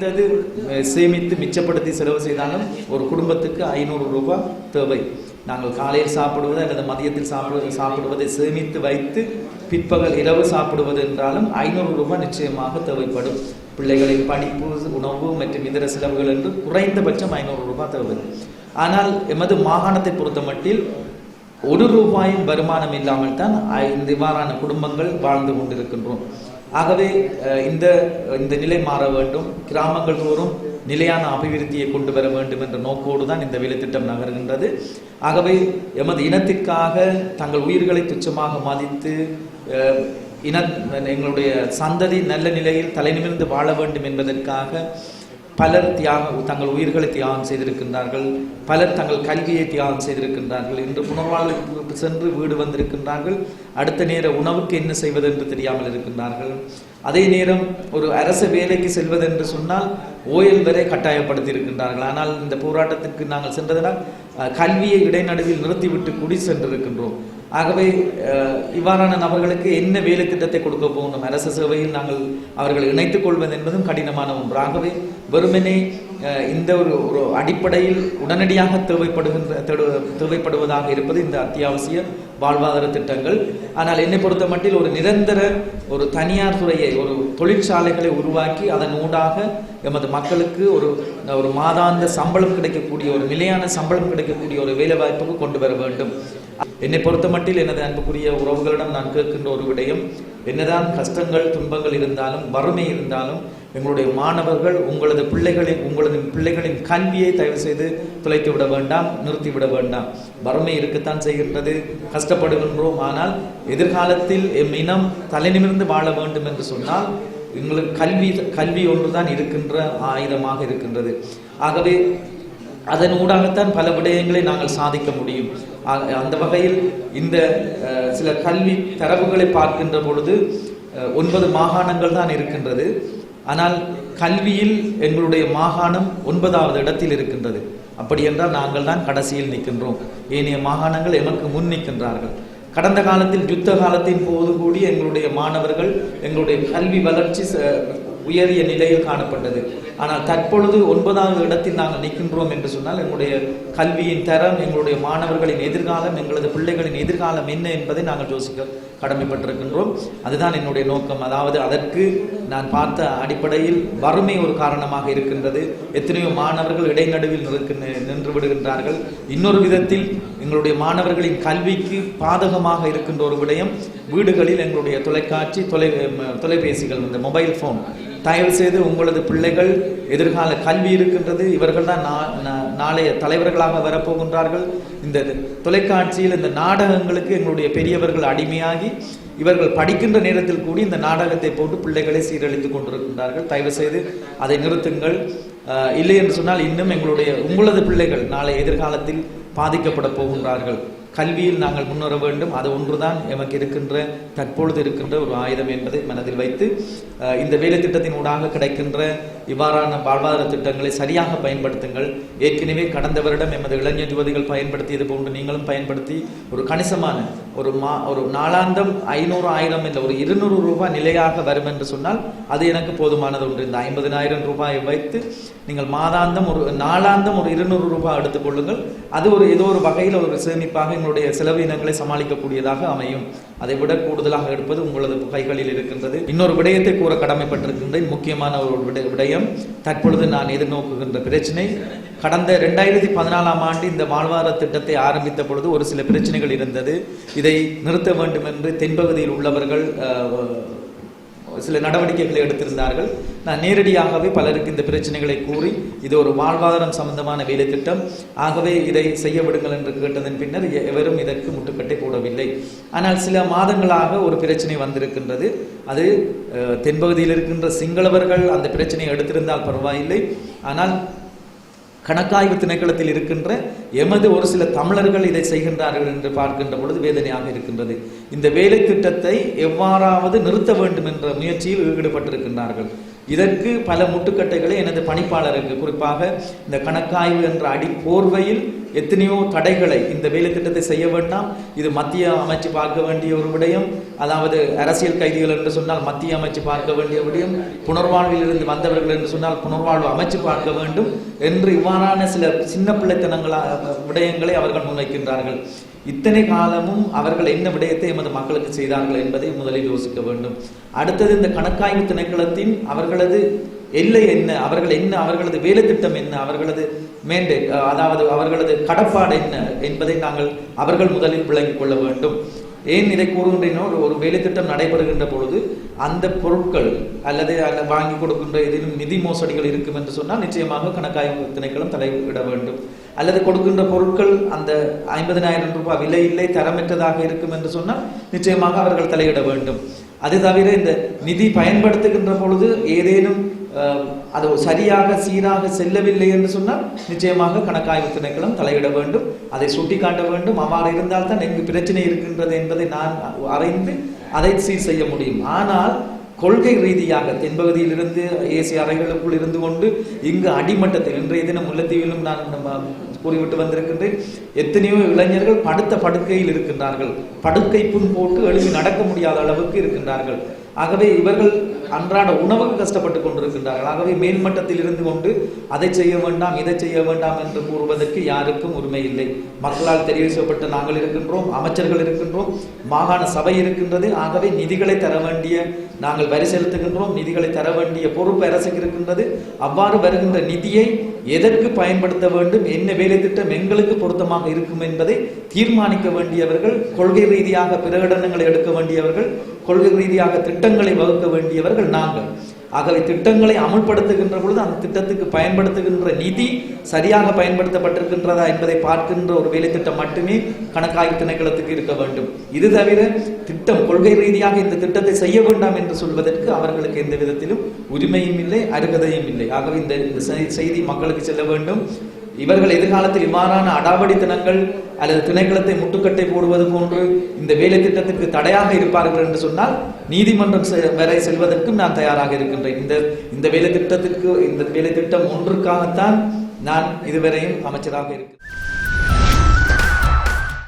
குறைந்தது சேமித்து மிச்சப்படுத்தி செலவு செய்தாலும் ஒரு குடும்பத்துக்கு 500 ரூபாய் தேவை. நாங்கள் காலையில் சாப்பிடுவது அல்லது மதியத்தில் சாப்பிடுவதை சேமித்து வைத்து பிற்பகல் இரவு சாப்பிடுவது என்றாலும் 500 ரூபாய் நிச்சயமாக தேவைப்படும். பிள்ளைகளின் படிப்பு, உணவு மற்றும் இதர செலவுகள் என்று குறைந்தபட்சம் 500 ரூபாய் தேவை. ஆனால் எமது மாகாணத்தை பொறுத்த மட்டில் 1 ரூபாயும் வருமானம் இல்லாமல் தான் இவ்வாறான குடும்பங்கள் வாழ்ந்து கொண்டிருக்கின்றோம். ஆகவே இந்த நிலை மாற வேண்டும். கிராமங்கள் தோறும் நிலையான அபிவிருத்தியை கொண்டு வர வேண்டும் என்ற நோக்கோடு தான் இந்த வேலைத்திட்டம் நகர்கின்றது. ஆகவே எமது இனத்திற்காக தங்கள் உயிர்களை துச்சமாக மதித்து எங்களுடைய சந்ததி நல்ல நிலையில் தலைநிமிர்ந்து வாழ வேண்டும் என்பதற்காக பலர் தங்கள் உயிர்களை தியாகம் செய்திருக்கின்றார்கள். பலர் தங்கள் கல்வியை தியாகம் செய்திருக்கின்றார்கள். இன்று புனர்வாழ்வுக்கு சென்று வீடு வந்திருக்கின்றார்கள். அடுத்த நேர உணவுக்கு என்ன செய்வது என்று தெரியாமல் இருக்கின்றார்கள். அதே நேரம் ஒரு அரசு வேலைக்கு செல்வது என்று சொன்னால் ஓயல் வரை கட்டாயப்படுத்தி இருக்கின்றார்கள். ஆனால் இந்த போராட்டத்திற்கு நாங்கள் சென்றதனால் கல்வியை இடைநடுவில் நிறுத்திவிட்டு குடி சென்றிருக்கின்றோம். ஆகவே இவ்வாறான நபர்களுக்கு என்ன வேலை திட்டத்தை கொடுக்க போகணும்? அரசு சேவையில் நாங்கள் அவர்களை இணைத்துக் கொள்வது என்பதும் கடினமான ஒன்று. ஆகவே வெறுமனே இந்த ஒரு அடிப்படையில் உடனடியாக தேவைப்படுவதாக இருப்பது இந்த அத்தியாவசிய வாழ்வாதார திட்டங்கள். ஆனால் என்னை பொறுத்த மட்டில் ஒரு நிரந்தர ஒரு தனியார் துறையை, ஒரு தொழிற்சாலைகளை உருவாக்கி அதன் ஊடாக எமது மக்களுக்கு ஒரு மாதாந்த சம்பளம் கிடைக்கக்கூடிய, ஒரு நிலையான சம்பளம் கிடைக்கக்கூடிய ஒரு வேலை வாய்ப்புக்கு கொண்டு வர வேண்டும். என்னை பொறுத்த மட்டில் எனது அன்புக்குரிய உறவுகளிடம் நான் கேட்கின்ற ஒரு விடயம், என்னதான் கஷ்டங்கள் துன்பங்கள் இருந்தாலும் வறுமை இருந்தாலும் எங்களுடைய மாணவர்கள் உங்களது பிள்ளைகளின் கல்வியை தயவு செய்து தொலைத்து விட வேண்டாம், நிறுத்திவிட வேண்டாம். வறுமை இருக்கத்தான் செய்கின்றது, கஷ்டப்படுகின்றோம். ஆனால் எதிர்காலத்தில் எம் இனம் தலைநிமிர்ந்து வாழ வேண்டும் என்று சொன்னால் எங்களுக்கு கல்வி ஒன்றுதான் இருக்கின்ற ஆயுதமாக இருக்கின்றது. ஆகவே அதன் ஊடாகத்தான் பல விடயங்களை நாங்கள் சாதிக்க முடியும். அந்த வகையில் இந்த சில கல்வி தரவுகளை பார்க்கின்ற பொழுது 9 மாகாணங்கள் தான் இருக்கின்றது. ஆனால் கல்வியில் எங்களுடைய மாகாணம் 9வது இடத்தில் இருக்கின்றது. அப்படி என்றால் நாங்கள் தான் கடைசியில் நிற்கின்றோம். ஏனைய மாகாணங்கள் எமக்கு முன் நிற்கின்றார்கள். கடந்த காலத்தில் யுத்த காலத்தின் போது கூடி எங்களுடைய மாணவர்கள், எங்களுடைய கல்வி வளர்ச்சி உயரிய நிலையில் காணப்பட்டது. ஆனால் தற்பொழுது 9வது இடத்தில் நாங்கள் நிற்கின்றோம் என்று சொன்னால் எங்களுடைய கல்வியின் தரம், எங்களுடைய மாணவர்களின் எதிர்காலம், எங்களது பிள்ளைகளின் எதிர்காலம் என்ன என்பதை நாங்கள் யோசிக்க கடமைப்பட்டிருக்கின்றோம். அதுதான் என்னுடைய நோக்கம். அதாவது அதற்கு நான் பார்த்த அடிப்படையில் வறுமை ஒரு காரணமாக இருக்கின்றது. எத்தனையோ மாணவர்கள் இடைநடுவில் நின்று விடுகின்றார்கள். இன்னொரு விதத்தில் எங்களுடைய மாணவர்களின் கல்விக்கு பாதகமாக இருக்கின்ற ஒரு விடயம், வீடுகளில் எங்களுடைய தொலைக்காட்சி, தொலைபேசிகள், இந்த மொபைல் போன். தயவு செய்து உங்களது பிள்ளைகள் எதிர்கால கல்வி இருக்கின்றது. இவர்கள் தான் நாளைய தலைவர்களாக வரப்போகின்றார்கள். இந்த தொலைக்காட்சியில் இந்த நாடகங்களுக்கு எங்களுடைய பெரியவர்கள் அடிமையாகி இவர்கள் படிக்கின்ற நேரத்தில் கூடி இந்த நாடகத்தை போட்டு பிள்ளைகளை சீரழித்துக் கொண்டிருக்கின்றார்கள். தயவு செய்து அதை நிறுத்துங்கள். இல்லை என்று சொன்னால் இன்னும் உங்களது பிள்ளைகள் நாளை எதிர்காலத்தில் பாதிக்கப்பட போகின்றார்கள். கல்வியில் நாங்கள் முன்னேற வேண்டும். அது ஒன்றுதான் எமக்கு தற்பொழுது இருக்கின்ற ஒரு ஆயுதம் என்பதை மனதில் வைத்து இந்த வேலை திட்டத்தின் ஊடாக கிடைக்கின்ற இவ்வாறான வாழ்வாதார திட்டங்களை சரியாக பயன்படுத்துங்கள். ஏற்கனவே கடந்த வருடம் எமது இளைஞர் யுவதிகள் பயன்படுத்தியது போன்று நீங்களும் பயன்படுத்தி ஒரு கணிசமான ஒரு நாளாந்தம் 500, 1000 இல்லை, ஒரு 200 ரூபாய் நிலையாக வரும் என்று சொன்னால் அது எனக்கு போதுமானது ஒன்று. இந்த 50,000 ரூபாயை வைத்து நீங்கள் நாளாந்தம் ஒரு 200 ரூபாய் எடுத்துக் கொள்ளுங்கள். அது ஏதோ ஒரு வகையில் ஒரு சேமிப்பாக எங்களுடைய செலவினங்களை சமாளிக்கக்கூடியதாக அமையும். அதை விட கூடுதலாக எடுப்பது உங்களது கைகளில் இருக்கின்றது. இன்னொரு விடயத்தை கூற கடமைப்பட்டிருக்கின்றேன். முக்கியமான ஒரு விடயம், தற்பொழுது நான் எதிர்நோக்குகின்ற பிரச்சனை, கடந்த 2014ஆம் ஆண்டு இந்த வாழ்வாதார திட்டத்தை ஆரம்பித்த பொழுது ஒரு சில பிரச்சனைகள் இருந்தது. இதை நிறுத்த வேண்டும் என்று தென்பகுதியில் உள்ளவர்கள் சில நடவடிக்கைகளை எடுத்திருந்தார்கள். நான் நேரடியாகவே பலருக்கு இந்த பிரச்சனைகளை கூறி இது ஒரு வாழ்வாதாரம் சம்பந்தமான வேலை திட்டம், ஆகவே இதை செய்ய விடுங்கள் என்று கேட்டதன் பின்னர் எவரும் இதற்கு முட்டுக்கட்டை போடவில்லை. ஆனால் சில மாதங்களாக ஒரு பிரச்சனை வந்திருக்கின்றது. அது தென்பகுதியில் இருக்கின்ற சிங்களவர்கள் அந்த பிரச்சனையை எடுத்திருந்தால் பரவாயில்லை. ஆனால் கணக்காய்வு திணைக்களத்தில் இருக்கின்ற எமது ஒரு சில தமிழர்கள் இதை செய்கின்றார்கள் என்று பார்க்கின்ற பொழுது வேதனையாக இருக்கின்றது. இந்த வேலை திட்டத்தை எவ்வாறாவது நிறுத்த வேண்டும் என்ற முயற்சியில் ஈடுபட்டிருக்கின்றார்கள். இதற்கு பல முட்டுக்கட்டைகளை எனது பணிப்பாளருக்கு, குறிப்பாக இந்த கணக்காய்வு என்ற அடி போர்வையில் எத்தனையோ தடைகளை, இந்த வேலை திட்டத்தை செய்ய வேண்டாம், இது மத்திய அமைச்சு பார்க்க வேண்டிய ஒரு விடயம், அதாவது அரசியல் கைதிகள் என்று சொன்னால் மத்திய அமைச்சு பார்க்க வேண்டிய விடயம், புனர்வாழ்வில் இருந்து வந்தவர்கள் என்று சொன்னால் புனர்வாழ்வு அமைச்சு பார்க்க வேண்டும் என்று இவ்வாறான சில சின்ன பிள்ளைத்தனங்களா விடயங்களை அவர்கள் முன்வைக்கின்றார்கள். இத்தனை காலமும் அவர்கள் என்ன விடயத்தை எமது மக்களுக்கு செய்தார்கள் என்பதை முதலில் யோசிக்க வேண்டும். அடுத்தது, இந்த கணக்காய்வு திணைக்களத்தின் அவர்களது எல்லை என்ன, அவர்களது வேலை திட்டம் என்ன, அவர்களது மேண்டேட், அதாவது அவர்களது கடப்பாடு என்ன என்பதை அவர்கள் முதலில் விளங்கிக் கொள்ள வேண்டும். ஏன் இதை கூறுகின்றனோ, ஒரு வேலை திட்டம் நடைபெறுகின்ற பொழுது அந்த பொருட்கள் அல்லது வாங்கி கொடுக்கின்ற இதிலும் நிதி மோசடிகள் இருக்கும் என்று சொன்னால் நிச்சயமாக கணக்காய்வு திணைக்களம் தலையிட வேண்டும். அல்லது கொடுக்கின்ற பொருட்கள் அந்த 50,000 ரூபாய் விலை இல்லை, தரமற்றதாக இருக்கும் என்று சொன்னால் நிச்சயமாக அவர்கள் தலையிட வேண்டும். அது தவிர இந்த நிதி பயன்படுத்துகின்ற பொழுது ஏதேனும் அது சரியாக சீராக செல்லவில்லை என்று சொன்னால் நிச்சயமாக கணக்காய்வு திணைக்களம் தலையிட வேண்டும், அதை சுட்டிக்காட்ட வேண்டும். அவ்வாறு இருந்தால்தான் எங்கு பிரச்சனை இருக்கின்றது என்பதை நான் அறிந்து அதை சீர் செய்ய முடியும். ஆனால் கொள்கை ரீதியாக தென்பகுதியிலிருந்து ஏசி அறைகளுக்குள் இருந்து கொண்டு இங்கு அடிமட்டத்தில், இன்றைய தினம் முல்லைத்தீவிலும் நான் கூறிவிட்டு வந்திருக்கின்றேன், எத்தனையோ இளைஞர்கள் படுத்த படுக்கையில் இருக்கின்றார்கள், படுக்கை புண் போட்டு எழுதி நடக்க முடியாத அளவுக்கு இருக்கின்றார்கள். ஆகவே இவர்கள் அன்றாட உணவுக்கு கஷ்டப்பட்டு கொண்டிருக்கின்றார்கள். ஆகவே மேல்மட்டத்தில் இருந்து கொண்டு அதை செய்ய வேண்டாம் இதை செய்ய வேண்டாம் என்று கூறுவதற்கு யாருக்கும் உரிமை இல்லை. மக்களால் தெரிவு செய்யப்பட்ட நாங்கள் இருக்கின்றோம், அமைச்சர்கள் இருக்கின்றோம், மாகாண சபை இருக்கின்றது. ஆகவே நிதிகளை தர வேண்டிய நாங்கள் வரி செலுத்துகின்றோம், நிதிகளை தர வேண்டிய பொறுப்பு அரசுக்கு இருக்கின்றது. அவ்வாறு வருகின்ற நிதியை எதற்கு பயன்படுத்த வேண்டும், என்ன வேலை திட்டம் எங்களுக்கு பொருத்தமாக இருக்கும் என்பதை தீர்மானிக்க வேண்டியவர்கள், கொள்கை ரீதியாக பிரகடனங்களை எடுக்க வேண்டியவர்கள், கொள்கை ரீதியாக திட்டங்களை வகுக்க வேண்டியவர்கள் நாங்கள். ஆகவே திட்டங்களை அமுல்படுத்துகின்ற பொழுது அந்த திட்டத்துக்கு பயன்படுத்துகின்ற நிதி சரியாக பயன்படுத்தப்பட்டிருக்கின்றதா என்பதை பார்க்கின்ற ஒரு வேலை திட்டம் மட்டுமே கணக்காய்வு திணைக்களத்துக்கு இருக்க வேண்டும். இது தவிர திட்டம் கொள்கை ரீதியாக இந்த திட்டத்தை செய்ய வேண்டாம் என்று சொல்வதற்கு அவர்களுக்கு எந்த விதத்திலும் உரிமையும் இல்லை, அருகதையும் இல்லை. ஆகவே இந்த செய்தி மக்களுக்கு செல்ல வேண்டும். இவர்கள் எதிர்காலத்தில் இவ்வாறான அடாவடித்தனங்கள் அல்லது திணைக்களத்தை முட்டுக்கட்டை போடுவது போன்று இந்த வேலை திட்டத்திற்கு தடையாக இருப்பார்கள் என்று சொன்னால் நீதிமன்றம் வரை செல்வதற்கும் நான் தயாராக இருக்கின்றேன். இந்த வேலை திட்டம் ஒன்றுக்காகத்தான் நான் இதுவரையும் அமைச்சராக இருக்கிறேன்.